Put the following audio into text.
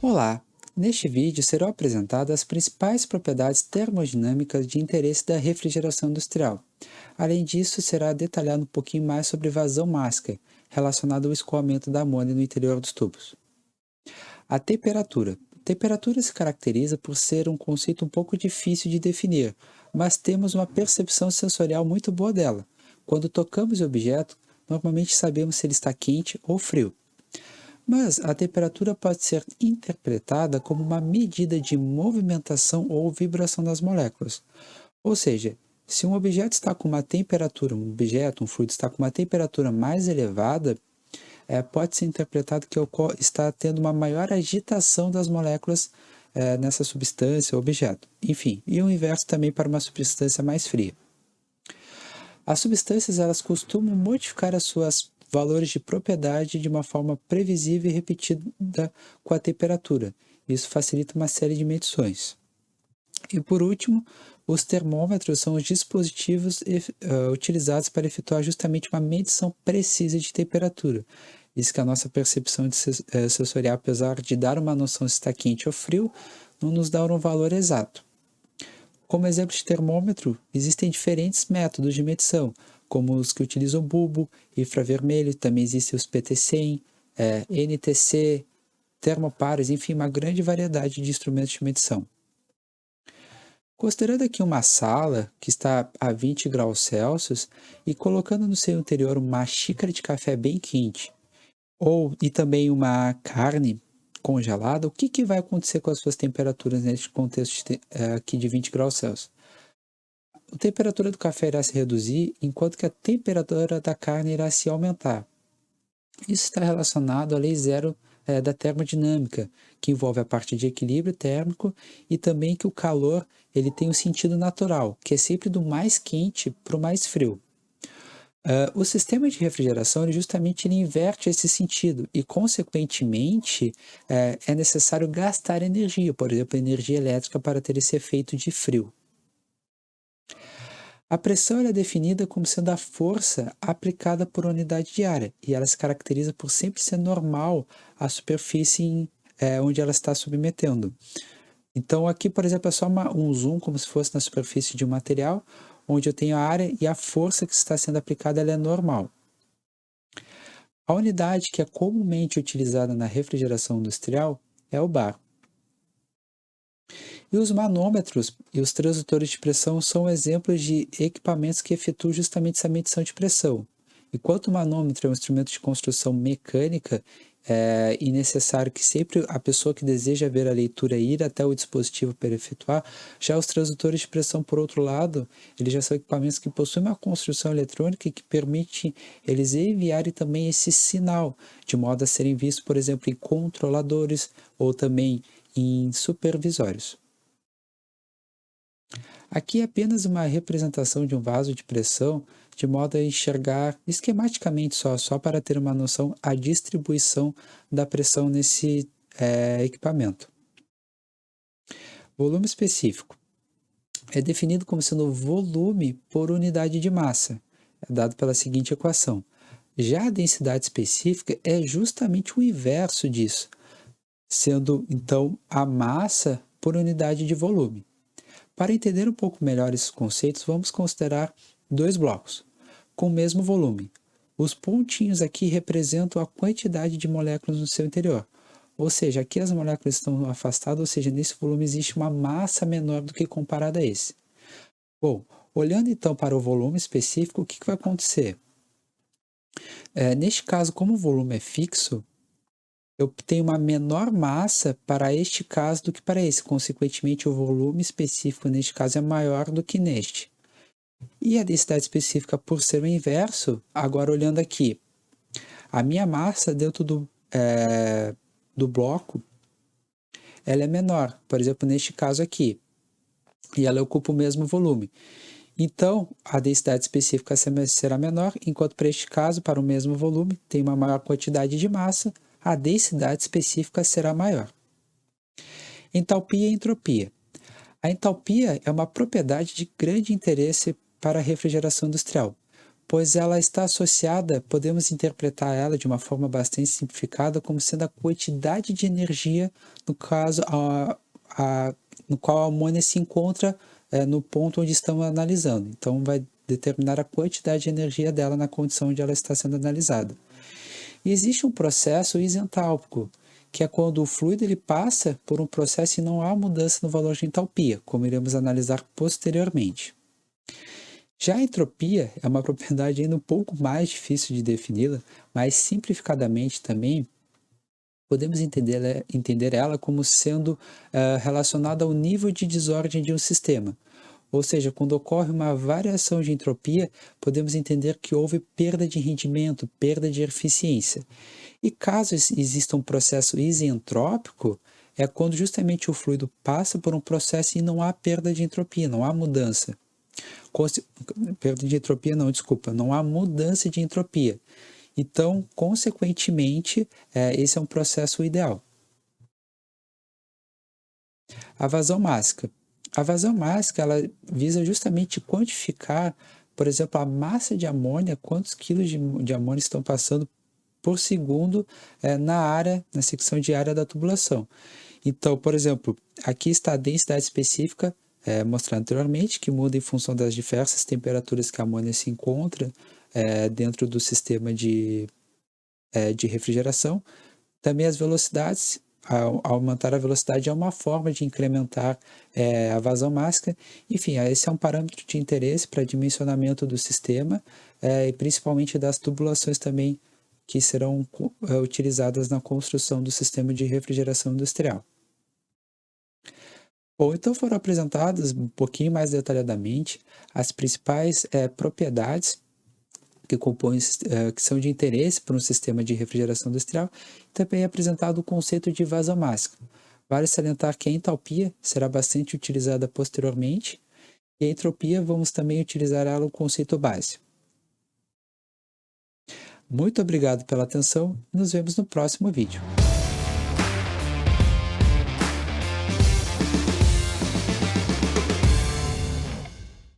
Olá! Neste vídeo serão apresentadas as principais propriedades termodinâmicas de interesse da refrigeração industrial. Além disso, será detalhado um pouquinho mais sobre vazão mágica, relacionado ao escoamento da amônia no interior dos tubos. A temperatura. Temperatura se caracteriza por ser um conceito um pouco difícil de definir, mas temos uma percepção sensorial muito boa dela. Quando tocamos o objeto, normalmente sabemos se ele está quente ou frio. Mas a temperatura pode ser interpretada como uma medida de movimentação ou vibração das moléculas. Ou seja, se um objeto está com uma temperatura, um fluido está com uma temperatura mais elevada, pode ser interpretado que está tendo uma maior agitação das moléculas nessa substância ou objeto. Enfim, e o inverso também para uma substância mais fria. As substâncias elas costumam modificar as suas valores de propriedade de uma forma previsível e repetida com a temperatura. Isso facilita uma série de medições. E por último, os termômetros são os dispositivos utilizados para efetuar justamente uma medição precisa de temperatura. Isso que a nossa percepção sensorial, apesar de dar uma noção se está quente ou frio, não nos dá um valor exato. Como exemplo de termômetro, existem diferentes métodos de medição, como os que utilizam bulbo, infravermelho, também existem os PT100, NTC, termopares, enfim, uma grande variedade de instrumentos de medição. Considerando aqui uma sala que está a 20 graus Celsius e colocando no seu interior uma xícara de café bem quente, e também uma carne congelada, o que vai acontecer com as suas temperaturas neste contexto aqui de 20 graus Celsius? A temperatura do café irá se reduzir, enquanto que a temperatura da carne irá se aumentar. Isso está relacionado à lei zero da termodinâmica, que envolve a parte de equilíbrio térmico e também que o calor ele tem um sentido natural, que é sempre do mais quente para o mais frio. O sistema de refrigeração ele inverte esse sentido e, consequentemente, é necessário gastar energia, por exemplo, energia elétrica para ter esse efeito de frio. A pressão é definida como sendo a força aplicada por unidade de área e ela se caracteriza por sempre ser normal à superfície onde ela está submetendo. Então aqui, por exemplo, é só um zoom como se fosse na superfície de um material, onde eu tenho a área e a força que está sendo aplicada ela é normal. A unidade que é comumente utilizada na refrigeração industrial é o bar. E os manômetros e os transdutores de pressão são exemplos de equipamentos que efetuam justamente essa medição de pressão. Enquanto o manômetro é um instrumento de construção mecânica, e necessário que sempre a pessoa que deseja ver a leitura ir até o dispositivo para efetuar, já os transdutores de pressão, por outro lado, eles já são equipamentos que possuem uma construção eletrônica que permite eles enviarem também esse sinal, de modo a serem vistos, por exemplo, em controladores ou também em supervisórios. Aqui é apenas uma representação de um vaso de pressão, de modo a enxergar esquematicamente só para ter uma noção a distribuição da pressão nesse equipamento. Volume específico é definido como sendo volume por unidade de massa, é dado pela seguinte equação. Já a densidade específica é justamente o inverso disso, sendo então a massa por unidade de volume. Para entender um pouco melhor esses conceitos, vamos considerar dois blocos, com o mesmo volume. Os pontinhos aqui representam a quantidade de moléculas no seu interior. Ou seja, aqui as moléculas estão afastadas, ou seja, nesse volume existe uma massa menor do que comparada a esse. Bom, olhando então para o volume específico, o que vai acontecer? Neste caso, como o volume é fixo, eu tenho uma menor massa para este caso do que para esse. Consequentemente, o volume específico neste caso é maior do que neste. E a densidade específica, por ser o inverso, agora olhando aqui, a minha massa dentro do bloco, ela é menor, por exemplo, neste caso aqui, e ela ocupa o mesmo volume. Então, a densidade específica será menor, enquanto para este caso, para o mesmo volume, tem uma maior quantidade de massa, a densidade específica será maior. Entalpia e entropia. A entalpia é uma propriedade de grande interesse para a refrigeração industrial, pois ela está associada, podemos interpretar ela de uma forma bastante simplificada como sendo a quantidade de energia, no caso, no qual a amônia se encontra no ponto onde estamos analisando. Então, vai determinar a quantidade de energia dela na condição onde ela está sendo analisada. E existe um processo isentálpico, que é quando o fluido ele passa por um processo e não há mudança no valor de entalpia, como iremos analisar posteriormente. Já a entropia é uma propriedade ainda um pouco mais difícil de defini-la, mas simplificadamente também podemos entender ela como sendo relacionada ao nível de desordem de um sistema. Ou seja, quando ocorre uma variação de entropia, podemos entender que houve perda de rendimento, perda de eficiência. E caso exista um processo isentrópico, é quando justamente o fluido passa por um processo e não há perda de entropia, não há mudança. Perda de entropia não, desculpa, não há mudança de entropia. Então, consequentemente, esse é um processo ideal. A vazão mássica. A vazão mássica ela visa justamente quantificar, por exemplo, a massa de amônia, quantos quilos de amônia estão passando por segundo na secção de área da tubulação. Então, por exemplo, aqui está a densidade específica, mostrada anteriormente, que muda em função das diversas temperaturas que a amônia se encontra dentro do sistema de refrigeração. Também as velocidades, aumentar a velocidade é uma forma de incrementar a vazão mássica. Enfim, esse é um parâmetro de interesse para dimensionamento do sistema e principalmente das tubulações também que serão utilizadas na construção do sistema de refrigeração industrial. Bom, então foram apresentadas um pouquinho mais detalhadamente as principais propriedades que compõem, que são de interesse para um sistema de refrigeração industrial, e também é apresentado o conceito de vazão mássica. Vale salientar que a entalpia será bastante utilizada posteriormente, e a entropia vamos também utilizar ela o conceito base. Muito obrigado pela atenção e nos vemos no próximo vídeo.